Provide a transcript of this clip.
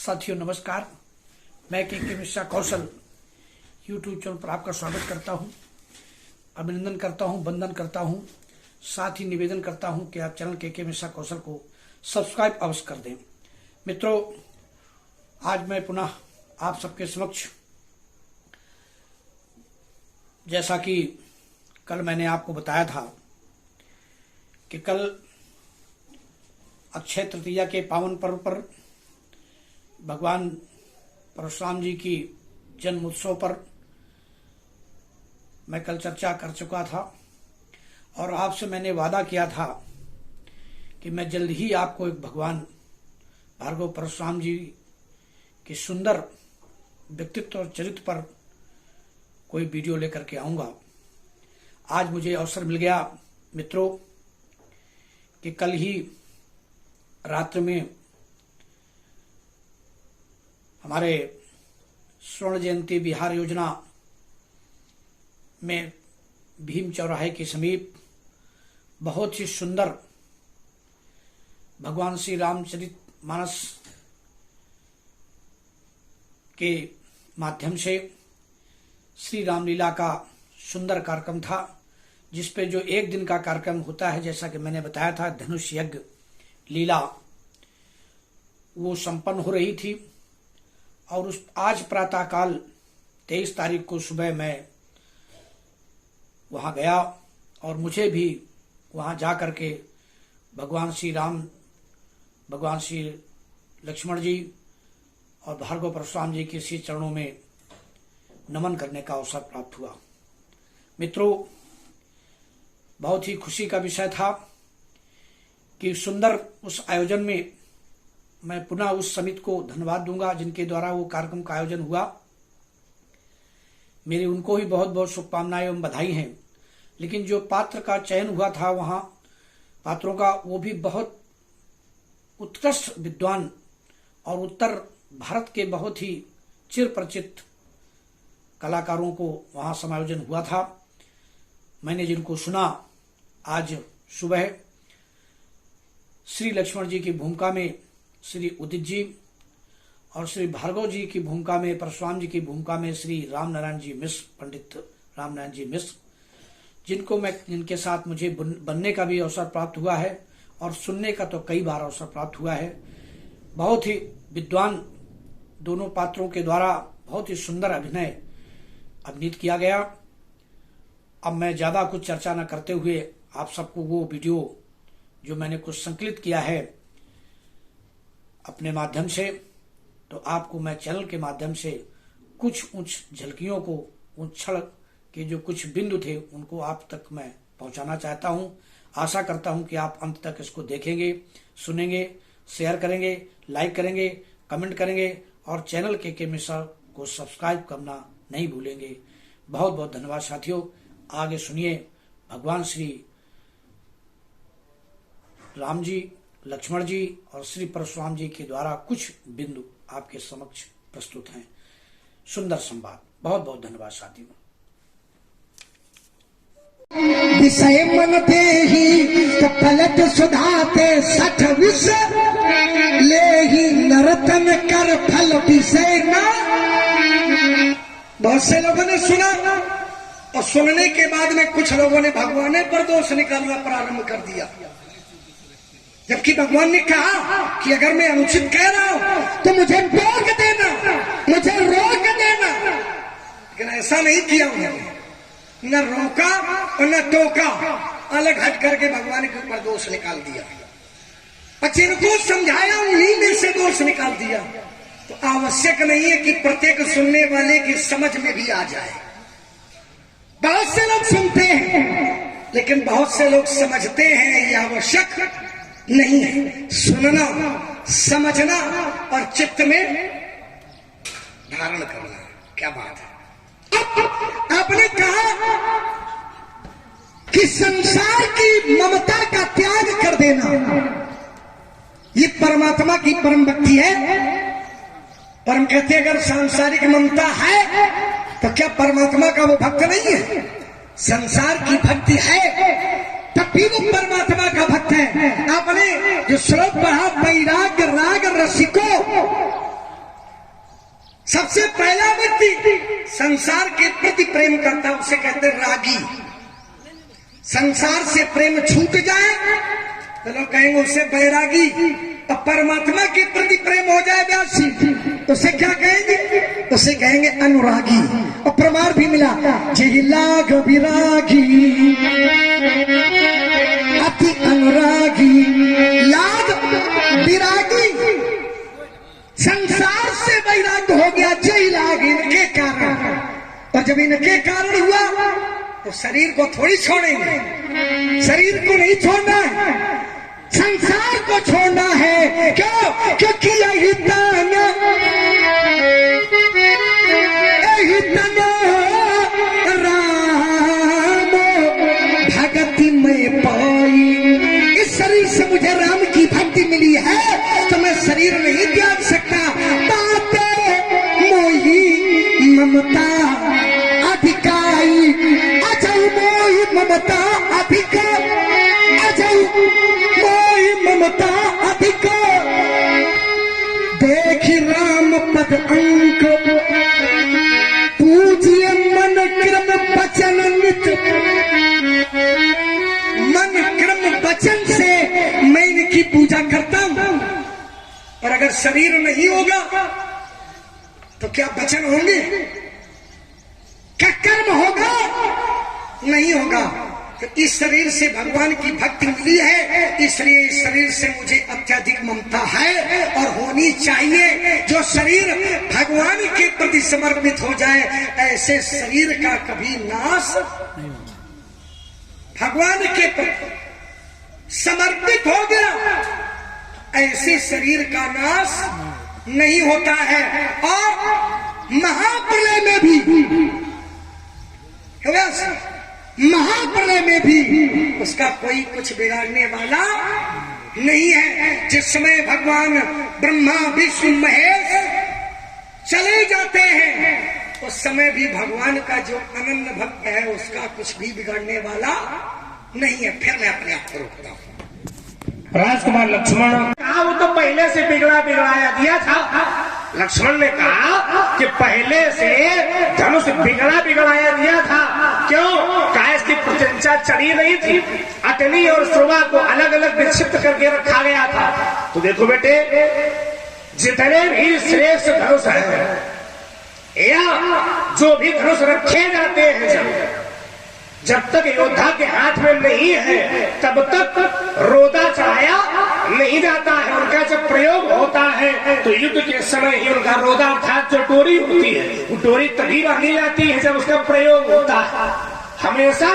साथियों नमस्कार। मैं के मिश्रा कौशल यूट्यूब चैनल पर आपका स्वागत करता हूं, अभिनंदन करता हूं, वंदन करता हूं। साथ ही निवेदन करता हूं कि आप चैनल के मिश्रा कौशल को सब्सक्राइब अवश्य कर दें। मित्रों, आज मैं पुनः आप सबके समक्ष, जैसा कि कल मैंने आपको बताया था कि कल अक्षय तृतीया के पावन पर्व पर भगवान परशुराम जी की जन्म उत्सव पर मैं कल चर्चा कर चुका था और आपसे मैंने वादा किया था कि मैं जल्द ही आपको एक भगवान भार्गव परशुराम जी के सुंदर व्यक्तित्व और चरित्र पर कोई वीडियो लेकर के आऊंगा। आज मुझे अवसर मिल गया मित्रों कि कल ही रात्रि में हमारे स्वर्ण जयंती बिहार योजना में भीम चौराहे के समीप बहुत ही सुंदर भगवान श्री रामचरित मानस के माध्यम से श्री रामलीला का सुंदर कार्यक्रम था, जिसपे जो एक दिन का कार्यक्रम होता है, जैसा कि मैंने बताया था, धनुष यज्ञ लीला, वो संपन्न हो रही थी। और उस आज प्रातःकाल 23 तारीख को सुबह मैं वहां गया और मुझे भी वहां जा करके भगवान श्री राम, भगवान श्री लक्ष्मण जी और भार्गव परशुराम जी के श्री चरणों में नमन करने का अवसर प्राप्त हुआ। मित्रों, बहुत ही खुशी का विषय था कि सुंदर उस आयोजन में मैं पुनः उस समिति को धन्यवाद दूंगा जिनके द्वारा वो कार्यक्रम का आयोजन हुआ। मेरी उनको ही बहुत बहुत शुभकामनाएं एवं बधाई हैं। लेकिन जो पात्र का चयन हुआ था वहां पात्रों का, वो भी बहुत उत्कृष्ट विद्वान और उत्तर भारत के बहुत ही चिर परिचित कलाकारों को वहां समायोजन हुआ था। मैंने जिनको सुना, आज सुबह श्री लक्ष्मण जी की भूमिका में श्री उदित जी और श्री भार्गव जी की भूमिका में, परशुराम जी की भूमिका में श्री रामनारायण जी मिश्र, पंडित रामनारायण जी मिश्र, जिनके साथ मुझे बनने का भी अवसर प्राप्त हुआ है और सुनने का तो कई बार अवसर प्राप्त हुआ है। बहुत ही विद्वान दोनों पात्रों के द्वारा बहुत ही सुंदर अभिनीत किया गया। अब मैं ज्यादा कुछ चर्चा न करते हुए आप सबको वो वीडियो जो मैंने कुछ संकलित किया है अपने माध्यम से, तो आपको मैं चैनल के माध्यम से कुछ उच्च झलकियों को, उन क्षण के जो कुछ बिंदु थे उनको आप तक मैं पहुंचाना चाहता हूं। आशा करता हूं कि आप अंत तक इसको देखेंगे, सुनेंगे, शेयर करेंगे, लाइक करेंगे, कमेंट करेंगे और चैनल के मिश्रा को सब्सक्राइब करना नहीं भूलेंगे। बहुत बहुत धन्यवाद साथियों। आगे सुनिए भगवान श्री राम जी, लक्ष्मण जी और श्री परशुराम जी के द्वारा कुछ बिंदु आपके समक्ष प्रस्तुत हैं। सुंदर संवाद। बहुत बहुत धन्यवाद साथियों। विषय मन देही तो पलट सुधाते 60 विष ले ही नर्तन कर फल विषय ना। बहुत से लोगों ने सुना और सुनने के बाद में कुछ लोगों ने भगवान पर दोष निकालना प्रारंभ कर दिया, जबकि भगवान ने कहा कि अगर मैं अनुचित कह रहा हूं तो मुझे टोक देना, मुझे रोक देना। लेकिन ऐसा नहीं किया उन्होंने, न रोका और न टोका, अलग हट करके भगवान के ऊपर दोष निकाल दिया और जिनको समझाया उन्हीं में से दोष निकाल दिया। तो आवश्यक नहीं है कि प्रत्येक सुनने वाले की समझ में भी आ जाए। बहुत से लोग सुनते हैं लेकिन बहुत से लोग समझते हैं, यह आवश्यक नहीं है। सुनना, समझना और चित्त में धारण करना, क्या बात है। आपने कहा कि संसार की ममता का त्याग कर देना, ये परमात्मा की परम भक्ति है। परम कहते अगर सांसारिक ममता है तो क्या परमात्मा का वो भक्त नहीं है? संसार की भक्ति है तब भी वो परमात्मा का भक्त है। आपने जो श्लोक पढ़ा, वैराग राग रसिको सबसे पहला व्यक्ति संसार के प्रति प्रेम करता है उसे कहते हैं रागी। संसार से प्रेम छूट जाए तो लोग कहेंगे उसे बैरागी, और परमात्मा के प्रति प्रेम हो जाए व्यासी तो उसे क्या कहेंगे? उसे कहेंगे अनुरागी। और प्रमाण भी मिला, जी लाग विरागी अति अनुरागी, लाग विरागी। संसार से वैराग्य हो गया जय लाग इनके कारण, और जब इनके कारण हुआ तो शरीर को थोड़ी छोड़ेंगे, शरीर को नहीं छोड़ना है, संसार को छोड़ना है। क्यों? क्योंकि यही तन राम भक्ति में पाई। इस शरीर से मुझे राम की भक्ति मिली है तो मैं शरीर नहीं त्याग सकता। ताते मोही ममता अधिकाई, अजय मोही ममता अधिकाई, अजय मोही ममता अधिकाई। देखी राम पद अंक पूजिए मन क्रम वचन नित। मन क्रम वचन से मैं इनकी पूजा करता हूं, और अगर शरीर नहीं होगा तो क्या वचन होंगे? क्या कर्म होगा? नहीं होगा। तो इस शरीर से भगवान की भक्ति मिली है, इसलिए इस शरीर से मुझे अत्यधिक ममता है और होनी चाहिए। जो शरीर भगवान के प्रति समर्पित हो जाए ऐसे शरीर का कभी नाश नहीं होगा। भगवान के प्रति समर्पित हो गया ऐसे शरीर का नाश नहीं होता है। और महाप्रलय में भी, महाप्रलय में भी उसका कोई कुछ बिगाड़ने वाला नहीं है। जिस समय भगवान ब्रह्मा विष्णु महेश चले जाते हैं उस समय भी भगवान का जो अनन्य भक्त है उसका कुछ भी बिगाड़ने वाला नहीं है। फिर मैं अपने आप को रोकता हूं। राजकुमार लक्ष्मण कहा वो तो पहले से बिगड़ा बिगड़ाया दिया था। लक्ष्मण ने कहा कि पहले से धनुष बिगड़ा बिगड़ाया दिया था। क्यों? कहा इसकी प्रशंसा चढ़ी नहीं थी, अटनी और श्रुवा को अलग अलग विक्षिप्त करके रखा गया था। तो देखो बेटे, जितने भी श्रेष्ठ धनुष है या जो भी धनुष रखे जाते हैं जब तक योद्धा के हाथ में नहीं है तब तक रोदा चढ़ाया नहीं जाता है। उनका जब प्रयोग होता है तो युद्ध के समय ही उनका रोदा अर्थात जो डोरी होती है वो डोरी तभी बांधी जाती है जब उसका प्रयोग होता है। हमेशा